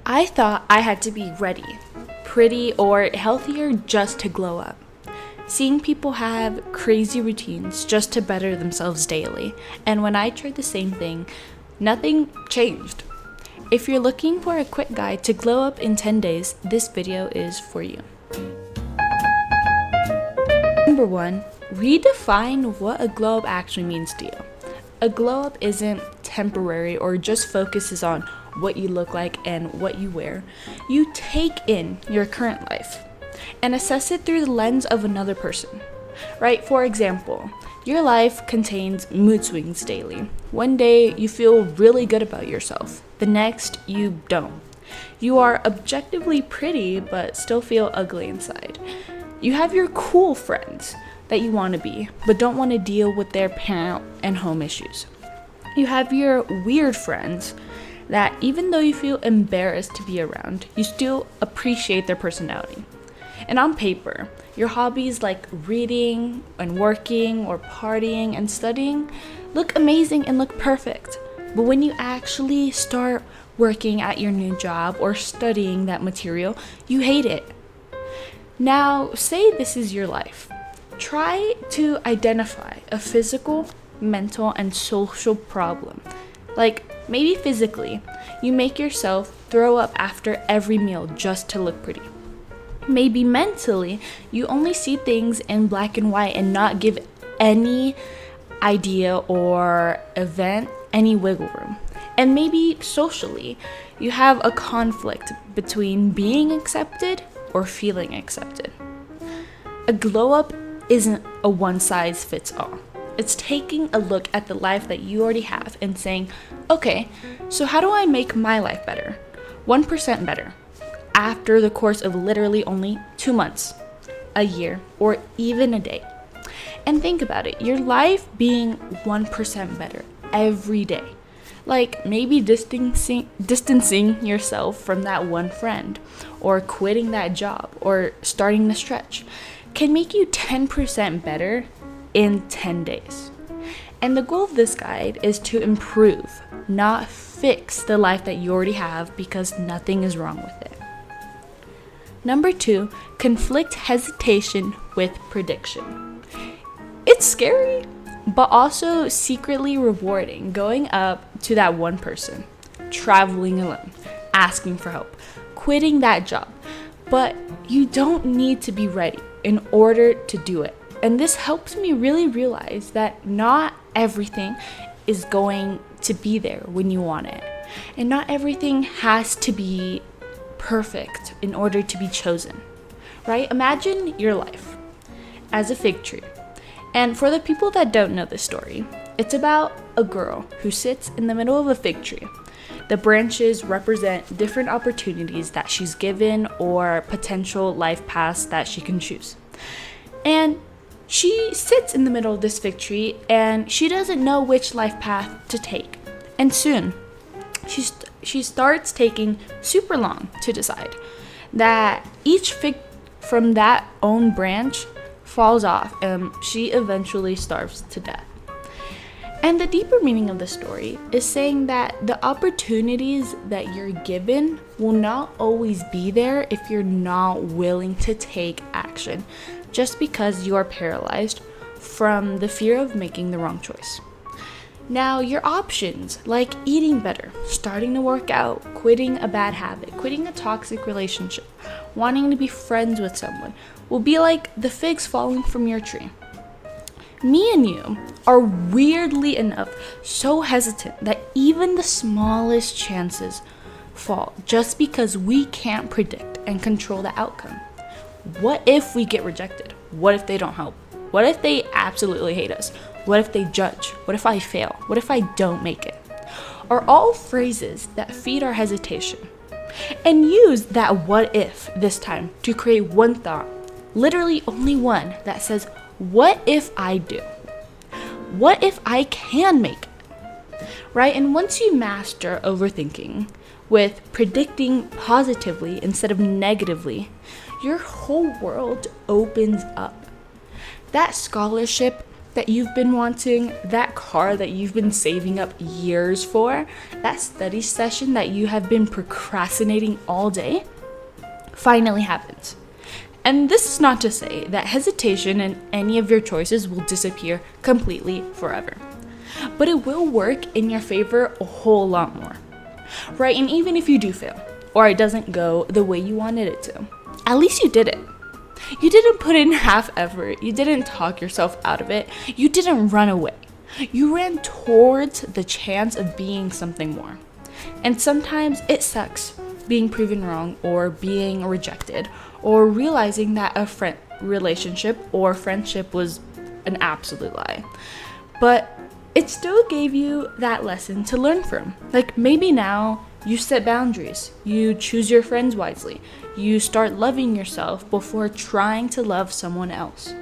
I thought I had to be ready, pretty, or healthier just to glow up. Seeing people have crazy routines just to better themselves daily, and when I tried the same thing, nothing changed. If you're looking for a quick guide to glow up in 10 days, this video is for you. Number 1, redefine what a glow up actually means to you. A glow up isn't temporary or just focuses on what you look like and what you wear. You take in your current life and assess it through the lens of another person, right? For example, your life contains mood swings daily. One day you feel really good about yourself, the next you don't. You are objectively pretty but still feel ugly inside. You have your cool friends that you want to be but don't want to deal with their parent and home issues. You have your weird friends that even though you feel embarrassed to be around, you still appreciate their personality. And on paper, your hobbies like reading and working or partying and studying look amazing and look perfect. But when you actually start working at your new job or studying that material, you hate it. Now, say this is your life. Try to identify a physical, mental, and social problem. Like maybe physically, you make yourself throw up after every meal just to look pretty. Maybe mentally, you only see things in black and white and not give any idea or event any wiggle room. And maybe socially, you have a conflict between being accepted or feeling accepted. A glow up isn't a one size fits all. It's taking a look at the life that you already have and saying, okay, so how do I make my life better? 1% better after the course of literally only 2 months, a year, or even a day. And think about it, your life being 1% better every day. Like maybe distancing yourself from that one friend, or quitting that job, or starting the stretch can make you 10% better in 10 days. And the goal of this guide is to improve, not fix the life that you already have because nothing is wrong with it. Number 2, conflict hesitation with prediction. It's scary, but also secretly rewarding going up to that one person, traveling alone, asking for help, quitting that job. But you don't need to be ready in order to do it. And this helps me really realize that not everything is going to be there when you want it. And not everything has to be perfect in order to be chosen, right? Imagine your life as a fig tree. And for the people that don't know this story, it's about a girl who sits in the middle of a fig tree. The branches represent different opportunities that she's given or potential life paths that she can choose. And she sits in the middle of this fig tree and she doesn't know which life path to take. And soon, she starts taking super long to decide that each fig from that own branch falls off and she eventually starves to death. And the deeper meaning of the story is saying that the opportunities that you're given will not always be there if you're not willing to take action, just because you are paralyzed from the fear of making the wrong choice. Now, your options, like eating better, starting to work out, quitting a bad habit, quitting a toxic relationship, wanting to be friends with someone, will be like the figs falling from your tree. Me and you are weirdly enough so hesitant that even the smallest chances fall just because we can't predict and control the outcome. What if we get rejected? What if they don't help? What if they absolutely hate us? What if they judge? What if I fail? What if I don't make it? Are all phrases that feed our hesitation. And use that what if this time to create one thought, literally only one, that says, what if I do? What if I can make it? Right? And once you master overthinking with predicting positively instead of negatively, your whole world opens up. That scholarship that you've been wanting, that car that you've been saving up years for, that study session that you have been procrastinating all day, finally happens. And this is not to say that hesitation in any of your choices will disappear completely forever, but it will work in your favor a whole lot more, right? And even if you do fail, or it doesn't go the way you wanted it to, at least you did it. You didn't put in half effort. You didn't talk yourself out of it. You didn't run away. You ran towards the chance of being something more. And sometimes it sucks being proven wrong, or being rejected, or realizing that a relationship or friendship was an absolute lie. But it still gave you that lesson to learn from. Like, maybe now you set boundaries, you choose your friends wisely, you start loving yourself before trying to love someone else.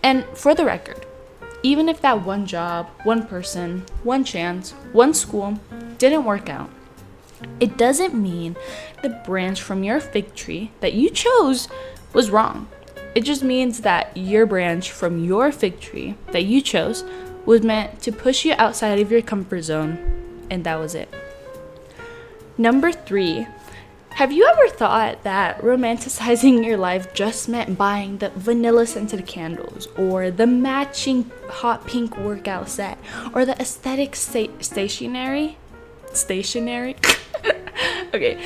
And for the record, even if that one job, one person, one chance, one school didn't work out, it doesn't mean the branch from your fig tree that you chose was wrong. It just means that your branch from your fig tree that you chose was meant to push you outside of your comfort zone, and that was it. Number 3, have you ever thought that romanticizing your life just meant buying the vanilla scented candles, or the matching hot pink workout set, or the aesthetic stationery? Okay,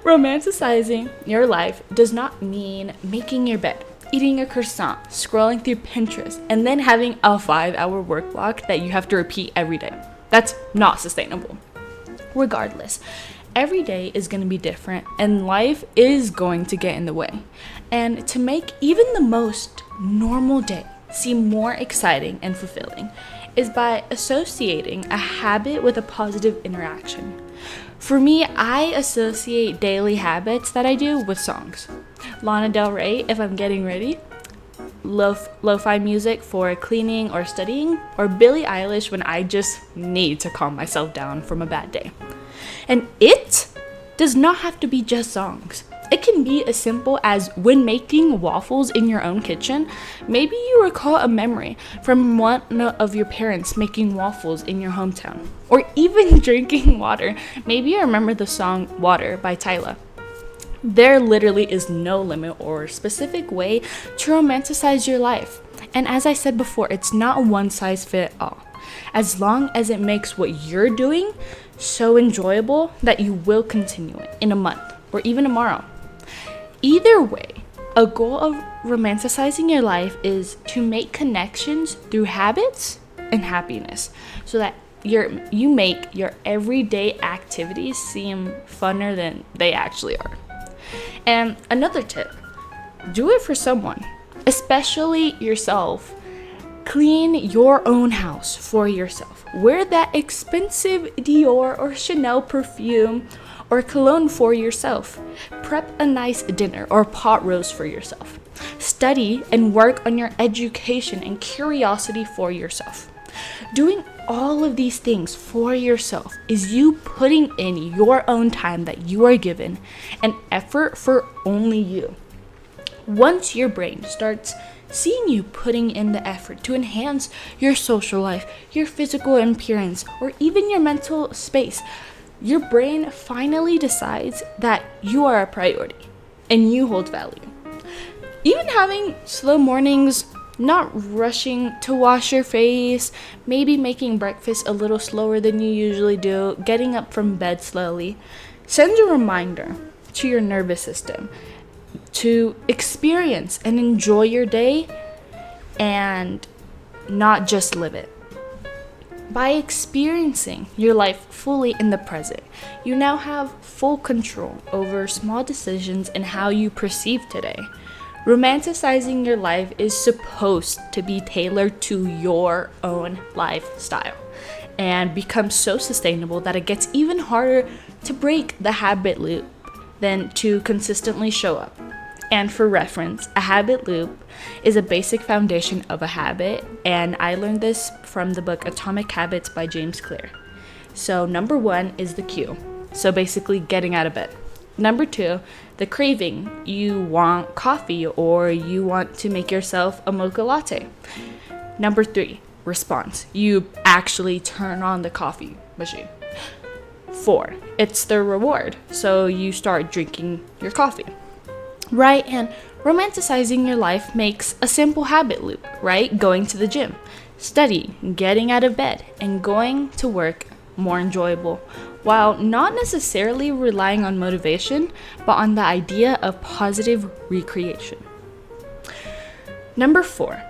romanticizing your life does not mean making your bed, eating a croissant, scrolling through Pinterest, and then having a 5-hour work block that you have to repeat every day. That's not sustainable. Regardless, every day is going to be different, and life is going to get in the way. And to make even the most normal day seem more exciting and fulfilling is by associating a habit with a positive interaction. For me, I associate daily habits that I do with songs. Lana Del Rey if I'm getting ready, lo-fi music for cleaning or studying, or Billie Eilish when I just need to calm myself down from a bad day. And it does not have to be just songs. It can be as simple as when making waffles in your own kitchen, maybe you recall a memory from one of your parents making waffles in your hometown. Or even drinking water. Maybe you remember the song Water by Tyla. There literally is no limit or specific way to romanticize your life. And as I said before, it's not one size fit all. As long as it makes what you're doing so enjoyable that you will continue it in a month or even tomorrow. Either way, a goal of romanticizing your life is to make connections through habits and happiness, so that you make your everyday activities seem funner than they actually are. And another tip, do it for someone, especially yourself. Clean your own house for yourself. Wear that expensive Dior or Chanel perfume or cologne for yourself. Prep a nice dinner or pot roast for yourself. Study and work on your education and curiosity for yourself. Doing all of these things for yourself is you putting in your own time that you are given and effort for only you. Once your brain starts seeing you putting in the effort to enhance your social life, your physical appearance, or even your mental space, your brain finally decides that you are a priority and you hold value. Even having slow mornings, not rushing to wash your face, maybe making breakfast a little slower than you usually do, getting up from bed slowly, sends a reminder to your nervous system to experience and enjoy your day and not just live it. By experiencing your life fully in the present, you now have full control over small decisions and how you perceive today. Romanticizing your life is supposed to be tailored to your own lifestyle and become so sustainable that it gets even harder to break the habit loop than to consistently show up. And for reference, a habit loop is a basic foundation of a habit, and I learned this from the book Atomic Habits by James Clear. So number 1 is the cue, so basically getting out of bed. Number 2, the craving. You want coffee or you want to make yourself a mocha latte. Number 3, response. You actually turn on the coffee machine. 4, it's the reward. So you start drinking your coffee, right? And romanticizing your life makes a simple habit loop, right? Going to the gym, studying, getting out of bed, and going to work more enjoyable, while not necessarily relying on motivation, but on the idea of positive recreation. Number 4,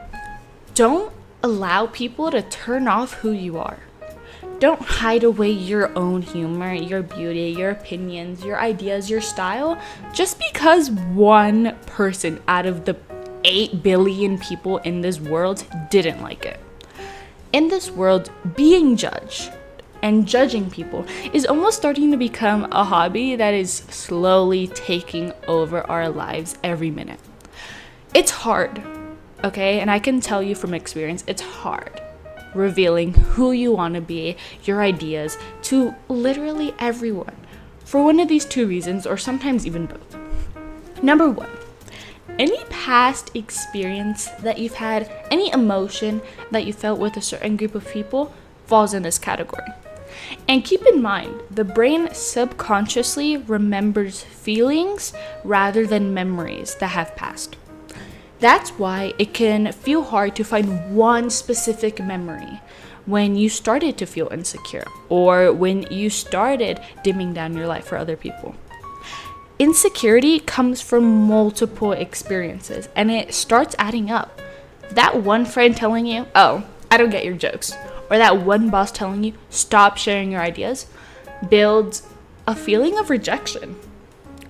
don't allow people to turn off who you are. Don't hide away your own humor, your beauty, your opinions, your ideas, your style, just because one person out of the 8 billion people in this world didn't like it. In this world, being judged and judging people is almost starting to become a hobby that is slowly taking over our lives every minute. It's hard, okay? And I can tell you from experience, it's hard revealing who you want to be, your ideas, to literally everyone, for one of these 2 reasons, or sometimes even both. Number 1, any past experience that you've had, any emotion that you felt with a certain group of people falls in this category. And keep in mind, the brain subconsciously remembers feelings rather than memories that have passed. That's why it can feel hard to find one specific memory when you started to feel insecure or when you started dimming down your light for other people. Insecurity comes from multiple experiences and it starts adding up. That one friend telling you, "Oh, I don't get your jokes," or that one boss telling you, "Stop sharing your ideas," builds a feeling of rejection.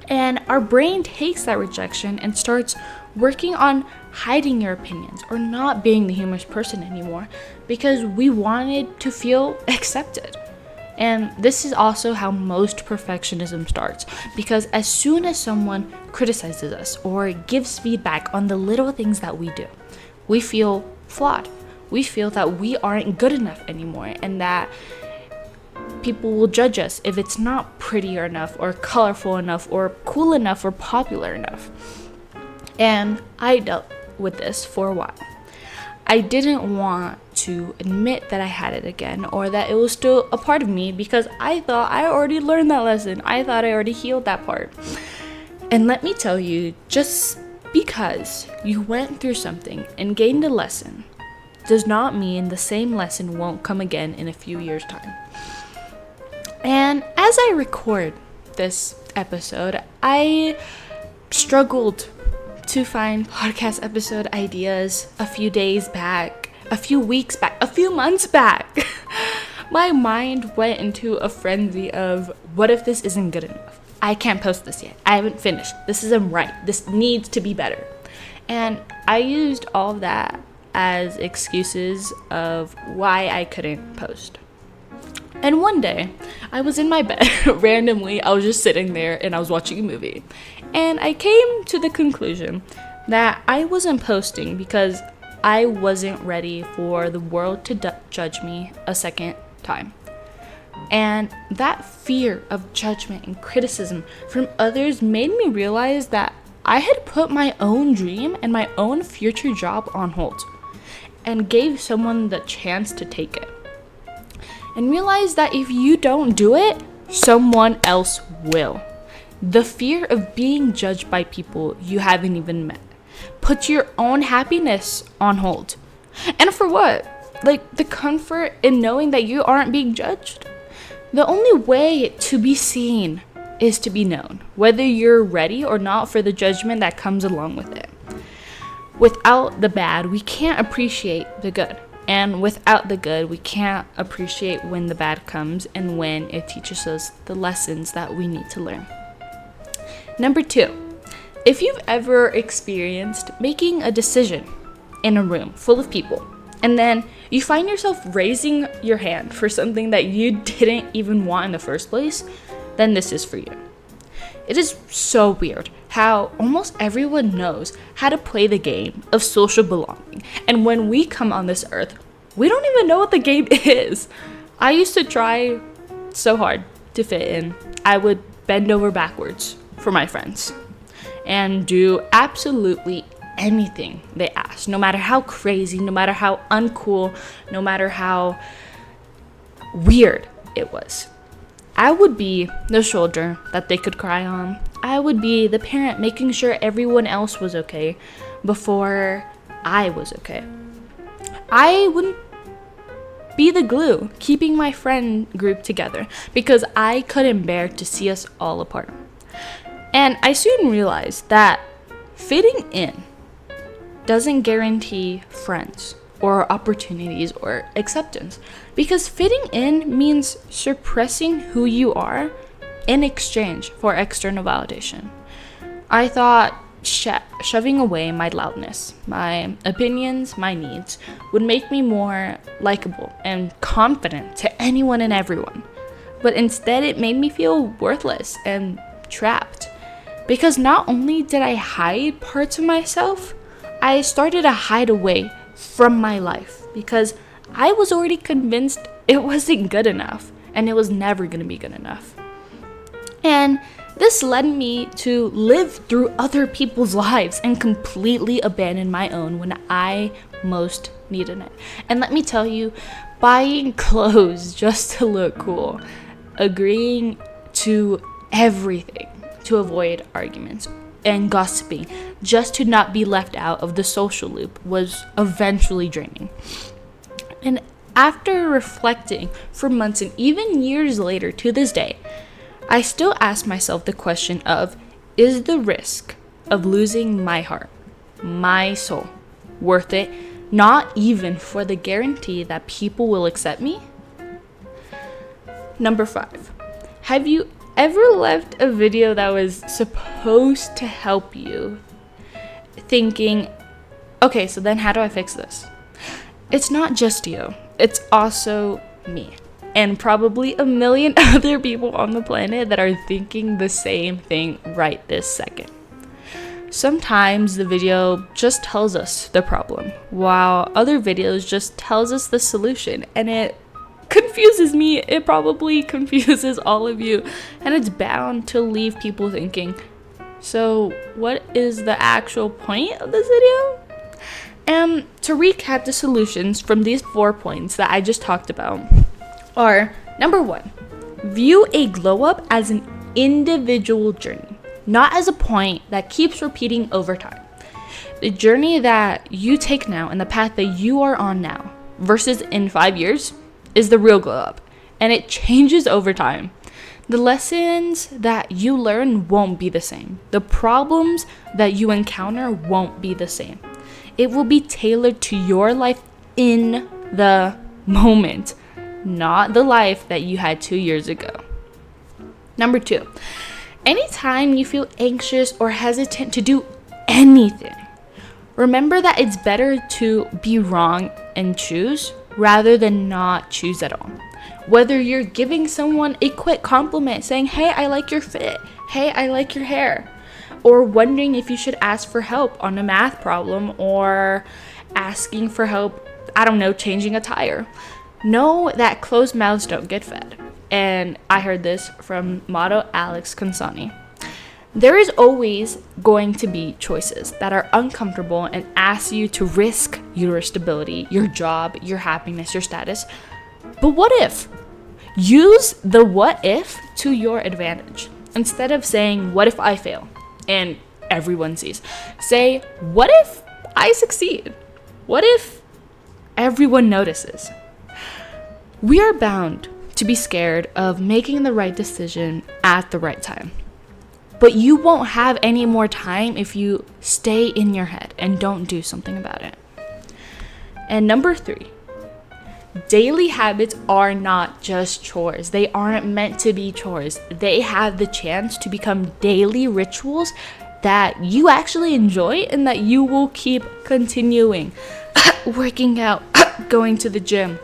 And our brain takes that rejection and starts working on hiding your opinions or not being the humorous person anymore because we wanted to feel accepted. And this is also how most perfectionism starts, because as soon as someone criticizes us or gives feedback on the little things that we do, we feel flawed. We feel that we aren't good enough anymore and that people will judge us if it's not pretty enough or colorful enough or cool enough or popular enough. And I dealt with this for a while. I didn't want to admit that I had it again or that it was still a part of me because I thought I already learned that lesson. I thought I already healed that part. And let me tell you, just because you went through something and gained a lesson does not mean the same lesson won't come again in a few years' time. And as I record this episode, I struggled to find podcast episode ideas a few days back, a few weeks back, a few months back. My mind went into a frenzy of, what if this isn't good enough? I can't post this yet. I haven't finished. This isn't right. This needs to be better. And I used all of that as excuses of why I couldn't post. And one day, I was in my bed, randomly, I was just sitting there and I was watching a movie. And I came to the conclusion that I wasn't posting because I wasn't ready for the world to judge me a second time. And that fear of judgment and criticism from others made me realize that I had put my own dream and my own future job on hold and gave someone the chance to take it. And realize that if you don't do it, someone else will. The fear of being judged by people you haven't even met. Put your own happiness on hold. And for what? Like the comfort in knowing that you aren't being judged? The only way to be seen is to be known, whether you're ready or not for the judgment that comes along with it. Without the bad, we can't appreciate the good. And without the good, we can't appreciate when the bad comes and when it teaches us the lessons that we need to learn. Number 2, if you've ever experienced making a decision in a room full of people, and then you find yourself raising your hand for something that you didn't even want in the first place, then this is for you. It is so weird how almost everyone knows how to play the game of social belonging. And when we come on this earth, we don't even know what the game is. I used to try so hard to fit in. I would bend over backwards for my friends and do absolutely anything they asked, no matter how crazy, no matter how uncool, no matter how weird it was. I would be the shoulder that they could cry on. I would be the parent making sure everyone else was okay before I was okay. I wouldn't be the glue keeping my friend group together because I couldn't bear to see us all apart. And I soon realized that fitting in doesn't guarantee friends or opportunities or acceptance, because fitting in means suppressing who you are in exchange for external validation. I thought shoving away my loudness, my opinions, my needs would make me more likable and confident to anyone and everyone. But instead, it made me feel worthless and trapped. Because not only did I hide parts of myself, I started to hide away from my life because I was already convinced it wasn't good enough and it was never going to be good enough. And this led me to live through other people's lives and completely abandon my own when I most needed it. And let me tell you, buying clothes just to look cool, agreeing to everything to avoid arguments, and gossiping just to not be left out of the social loop was eventually draining. And after reflecting for months and even years later to this day, I still ask myself the question of, is the risk of losing my heart, my soul, worth it, not even for the guarantee that people will accept me? Number 5, have you ever left a video that was supposed to help you thinking, okay, so then how do I fix this? It's not just you, it's also me. And probably a million other people on the planet that are thinking the same thing right this second. Sometimes the video just tells us the problem, while other videos just tells us the solution, and it confuses me. It probably confuses all of you, and it's bound to leave people thinking, so what is the actual point of this video? And to recap the solutions from these 4 points that I just talked about are, number 1, view a glow up as an individual journey, not as a point that keeps repeating over time. The journey that you take now and the path that you are on now versus in 5 years is the real glow up, and it changes over time. The lessons that you learn won't be the same. The problems that you encounter won't be the same. It will be tailored to your life in the moment, not the life that you had 2 years ago. Number 2, anytime you feel anxious or hesitant to do anything, remember that it's better to be wrong and choose rather than not choose at all. Whether you're giving someone a quick compliment saying, hey, I like your fit, hey, I like your hair, or wondering if you should ask for help on a math problem, or asking for help, I don't know, changing a tire. Know that closed mouths don't get fed. And I heard this from model Alex Consani. There is always going to be choices that are uncomfortable and ask you to risk your stability, your job, your happiness, your status. But what if? Use the what if to your advantage. Instead of saying, what if I fail? And everyone sees. Say, what if I succeed? What if everyone notices? We are bound to be scared of making the right decision at the right time. But you won't have any more time if you stay in your head and don't do something about it. And number 3, daily habits are not just chores. They aren't meant to be chores. They have the chance to become daily rituals that you actually enjoy and that you will keep continuing. Working out, going to the gym.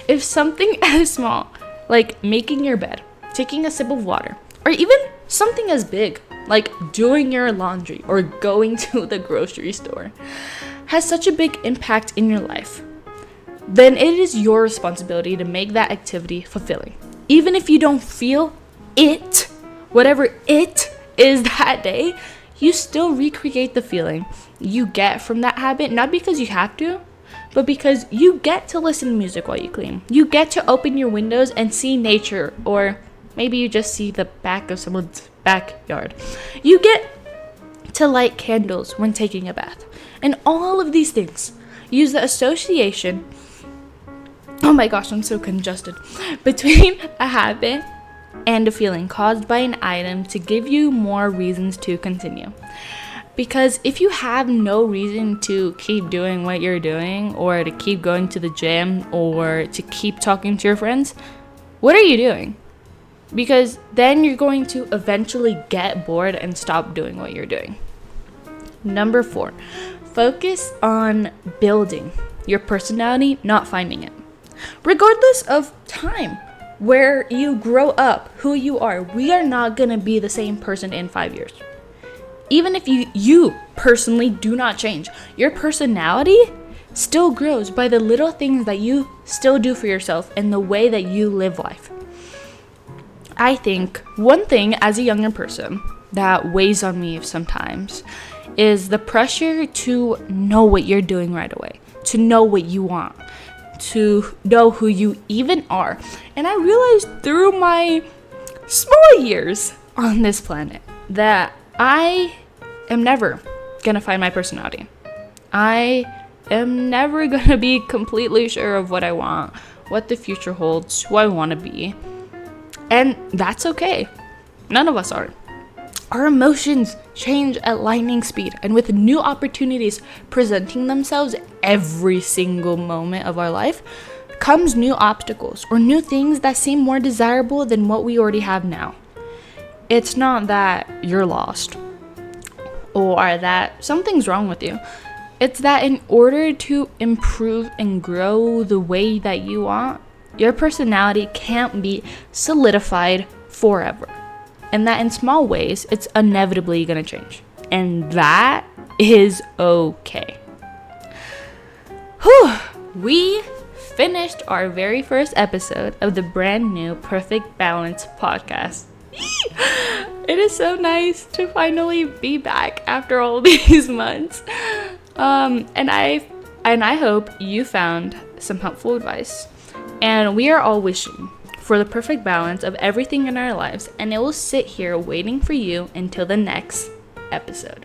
If something as small, like making your bed, taking a sip of water, or even something as big, like doing your laundry or going to the grocery store, has such a big impact in your life, then it is your responsibility to make that activity fulfilling. Even if you don't feel it, whatever it is that day, you still recreate the feeling you get from that habit, not because you have to, but because you get to listen to music while you clean. You get to open your windows and see nature, or maybe you just see the back of someone's backyard. You get to light candles when taking a bath. And all of these things use the association, oh my gosh, I'm so congested, between a habit and a feeling caused by an item to give you more reasons to continue. Because if you have no reason to keep doing what you're doing, or to keep going to the gym, or to keep talking to your friends, what are you doing? Because then you're going to eventually get bored and stop doing what you're doing. Number 4, focus on building your personality, not finding it. Regardless of time, where you grow up, who you are, we are not going to be the same person in 5 years. Even if you personally do not change, your personality still grows by the little things that you still do for yourself and the way that you live life. I think one thing as a younger person that weighs on me sometimes is the pressure to know what you're doing right away, to know what you want, to know who you even are. And I realized through my small years on this planet that I am never gonna find my personality. I am never gonna be completely sure of what I want, what the future holds, who I want to be. And that's okay. None of us are. Our emotions change at lightning speed, and with new opportunities presenting themselves every single moment of our life comes new obstacles or new things that seem more desirable than what we already have now. It's not that you're lost or that something's wrong with you. It's that in order to improve and grow the way that you want, your personality can't be solidified forever. And that in small ways, it's inevitably going to change. And that is okay. Whew! We finished our very first episode of the brand new Perfect Balance podcast. It is so nice to finally be back after all these months. And I hope you found some helpful advice. And we are all wishing for the perfect balance of everything in our lives, and it will sit here waiting for you until the next episode.